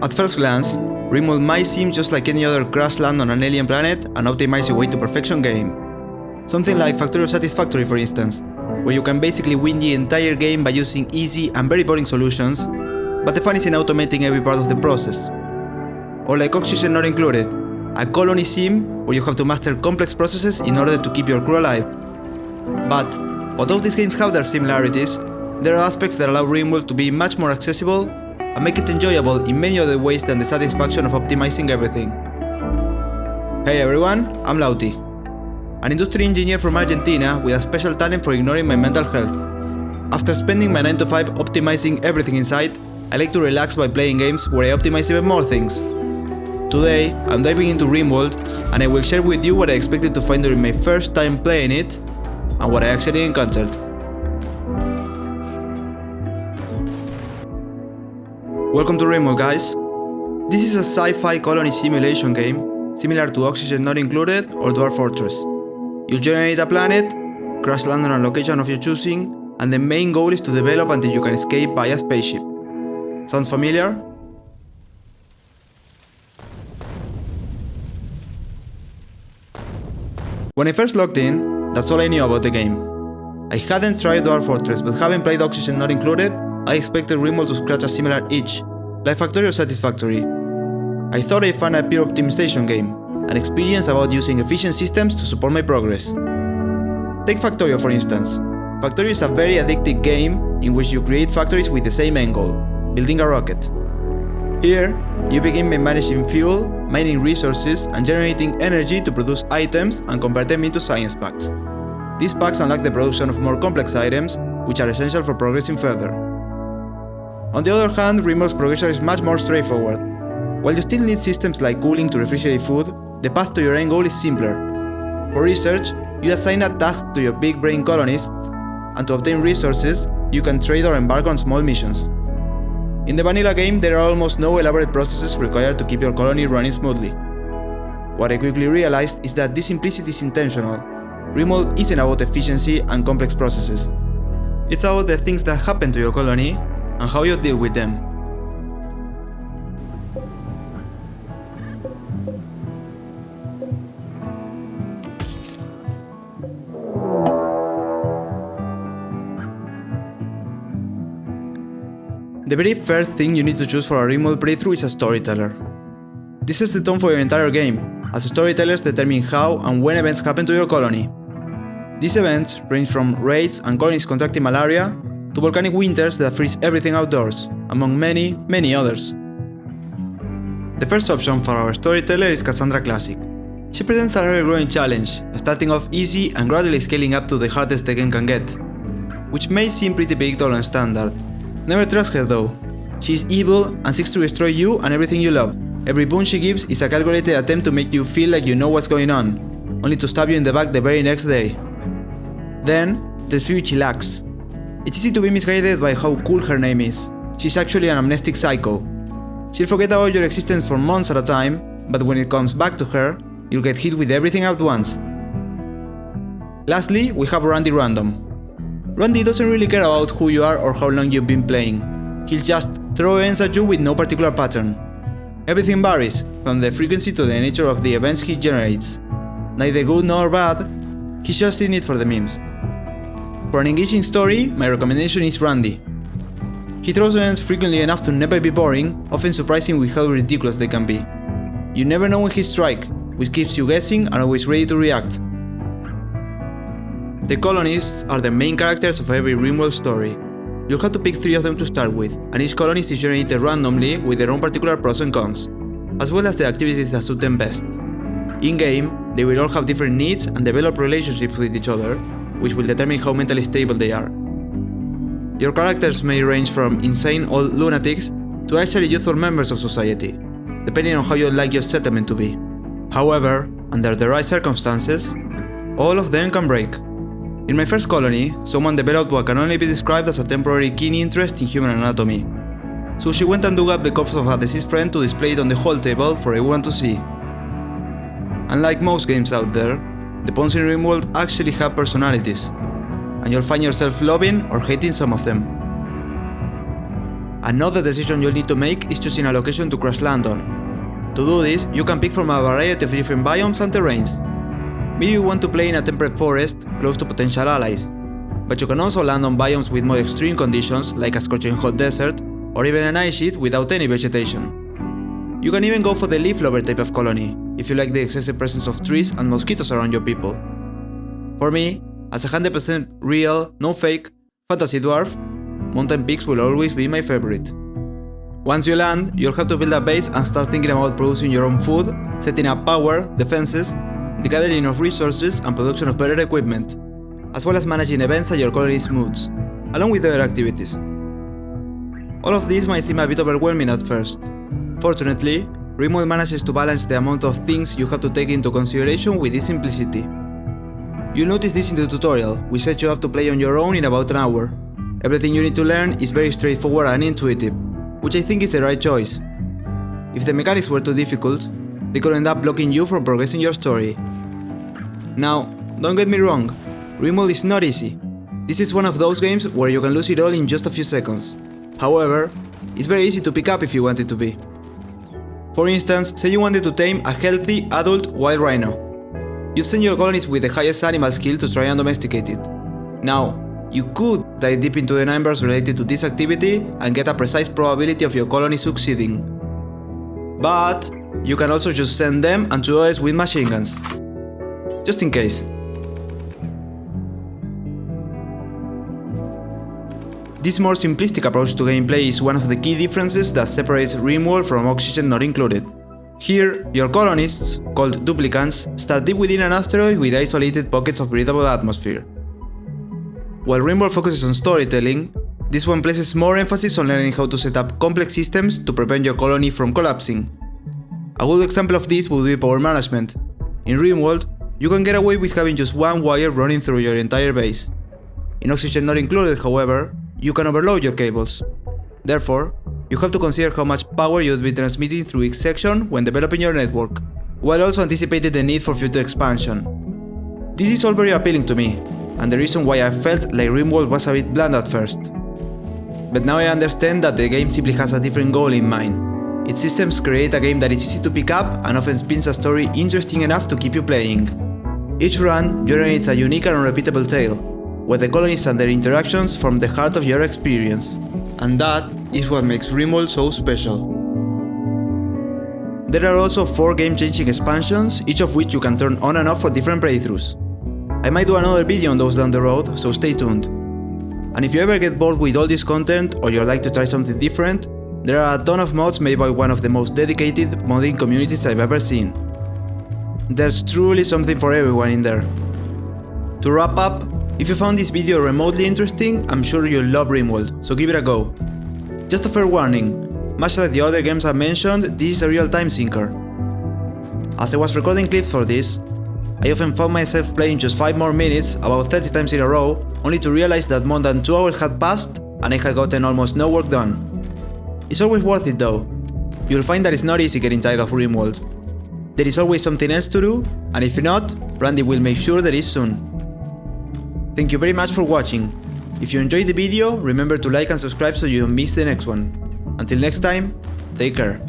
At first glance, Rimworld might seem just like any other crash land on an alien planet and optimize your way to perfection game. Something like Factorio Satisfactory, for instance, where you can basically win the entire game by using easy and very boring solutions, but the fun is in automating every part of the process. Or like Oxygen Not Included, a colony sim where you have to master complex processes in order to keep your crew alive. But, although these games have their similarities, there are aspects that allow Rimworld to be much more accessible and make it enjoyable in many other ways than the satisfaction of optimizing everything. Hey everyone, I'm Laut-E, an industry engineer from Argentina with a special talent for ignoring my mental health. After spending my 9 to 5 optimizing everything in sight, I like to relax by playing games where I optimize even more things. Today, I'm diving into Rimworld and I will share with you what I expected to find during my first time playing it and what I actually encountered. Welcome to Rimworld, guys. This is a sci-fi colony simulation game, similar to Oxygen Not Included or Dwarf Fortress. You'll generate a planet, crash land on a location of your choosing, and the main goal is to develop until you can escape by a spaceship. Sounds familiar? When I first logged in, that's all I knew about the game. I hadn't tried Dwarf Fortress, but having played Oxygen Not Included, I expected Rimworld to scratch a similar itch, like Factorio Satisfactory. I thought I'd find a pure optimization game, an experience about using efficient systems to support my progress. Take Factorio for instance. Factorio is a very addictive game in which you create factories with the same end goal, building a rocket. Here, you begin by managing fuel, mining resources, and generating energy to produce items and convert them into science packs. These packs unlock the production of more complex items, which are essential for progressing further. On the other hand, Rimworld's progression is much more straightforward. While you still need systems like cooling to refrigerate food, the path to your end goal is simpler. For research, you assign a task to your big brain colonists, and to obtain resources, you can trade or embark on small missions. In the vanilla game, there are almost no elaborate processes required to keep your colony running smoothly. What I quickly realized is that this simplicity is intentional. Rimworld isn't about efficiency and complex processes. It's about the things that happen to your colony and how you deal with them. The very first thing you need to choose for a Rimworld playthrough is a storyteller. This sets the tone for your entire game, as storytellers determine how and when events happen to your colony. These events range from raids and colonies contracting malaria to volcanic winters that freeze everything outdoors, among many, many others. The first option for our storyteller is Cassandra Classic. She presents an ever-growing challenge, starting off easy and gradually scaling up to the hardest the game can get, which may seem pretty predictable and standard. Never trust her though. She is evil and seeks to destroy you and everything you love. Every boon she gives is a calculated attempt to make you feel like you know what's going on, only to stab you in the back the very next day. Then, there's Phoebe she lacks. It's easy to be misguided by how cool her name is. She's actually an amnestic psycho. She'll forget about your existence for months at a time, but when it comes back to her, you'll get hit with everything at once. Lastly, we have Randy Random. Randy doesn't really care about who you are or how long you've been playing. He'll just throw events at you with no particular pattern. Everything varies, from the frequency to the nature of the events he generates. Neither good nor bad, he's just in it for the memes. For an engaging story, my recommendation is Randy. He throws events frequently enough to never be boring, often surprising with how ridiculous they can be. You never know when he strikes, which keeps you guessing and always ready to react. The colonists are the main characters of every Rimworld story. You'll have to pick 3 of them to start with, and each colonist is generated randomly with their own particular pros and cons, as well as the activities that suit them best. In-game, they will all have different needs and develop relationships with each other, which will determine how mentally stable they are. Your characters may range from insane old lunatics to actually youthful members of society, depending on how you'd like your settlement to be. However, under the right circumstances, all of them can break. In my first colony, someone developed what can only be described as a temporary keen interest in human anatomy. So she went and dug up the corpse of a deceased friend to display it on the hall table for everyone to see. Unlike most games out there, the pawns in Rimworld actually have personalities, and you'll find yourself loving or hating some of them. Another decision you'll need to make is choosing a location to crash land on. To do this, you can pick from a variety of different biomes and terrains. Maybe you want to play in a temperate forest close to potential allies, but you can also land on biomes with more extreme conditions like a scorching hot desert or even an ice sheet without any vegetation. You can even go for the leaf lover type of colony if you like the excessive presence of trees and mosquitoes around your people. For me, as a 100% real, no fake, fantasy dwarf, mountain peaks will always be my favorite. Once you land, you'll have to build a base and start thinking about producing your own food, setting up power, defenses, the gathering of resources and production of better equipment, as well as managing events at your colony's moods, along with other activities. All of this might seem a bit overwhelming at first. Fortunately, Rimworld manages to balance the amount of things you have to take into consideration with this simplicity. You'll notice this in the tutorial, which sets you up to play on your own in about an hour. Everything you need to learn is very straightforward and intuitive, which I think is the right choice. If the mechanics were too difficult, they could end up blocking you from progressing your story. Now, don't get me wrong, Rimworld is not easy. This is one of those games where you can lose it all in just a few seconds. However, it's very easy to pick up if you want it to be. For instance, say you wanted to tame a healthy, adult wild rhino. You send your colonies with the highest animal skill to try and domesticate it. Now, you could dive deep into the numbers related to this activity and get a precise probability of your colony succeeding. But you can also just send them and 2 others with machine guns. Just in case. This more simplistic approach to gameplay is one of the key differences that separates Rimworld from Oxygen Not Included. Here, your colonists, called duplicants, start deep within an asteroid with isolated pockets of breathable atmosphere. While Rimworld focuses on storytelling, this one places more emphasis on learning how to set up complex systems to prevent your colony from collapsing. A good example of this would be power management. In Rimworld, you can get away with having just one wire running through your entire base. In Oxygen Not Included, however, you can overload your cables. Therefore, you have to consider how much power you would be transmitting through each section when developing your network, while also anticipating the need for future expansion. This is all very appealing to me, and the reason why I felt like Rimworld was a bit bland at first. But now I understand that the game simply has a different goal in mind. Its systems create a game that is easy to pick up and often spins a story interesting enough to keep you playing. Each run generates a unique and unrepeatable tale, where the colonies and their interactions form the heart of your experience. And that is what makes Rimworld so special. There are also 4 game-changing expansions, each of which you can turn on and off for different playthroughs. I might do another video on those down the road, so stay tuned. And if you ever get bored with all this content or you'd like to try something different, there are a ton of mods made by one of the most dedicated modding communities I've ever seen. There's truly something for everyone in there. To wrap up, if you found this video remotely interesting, I'm sure you'll love Rimworld, so give it a go. Just a fair warning, much like the other games I mentioned, this is a real time sinker. As I was recording clips for this, I often found myself playing just 5 more minutes, about 30 times in a row, only to realize that more than 2 hours had passed and I had gotten almost no work done. It's always worth it though. You'll find that it's not easy getting tired of Rimworld. There is always something else to do, and if not, Randy will make sure there is soon. Thank you very much for watching. If you enjoyed the video, remember to like and subscribe so you don't miss the next one. Until next time, take care.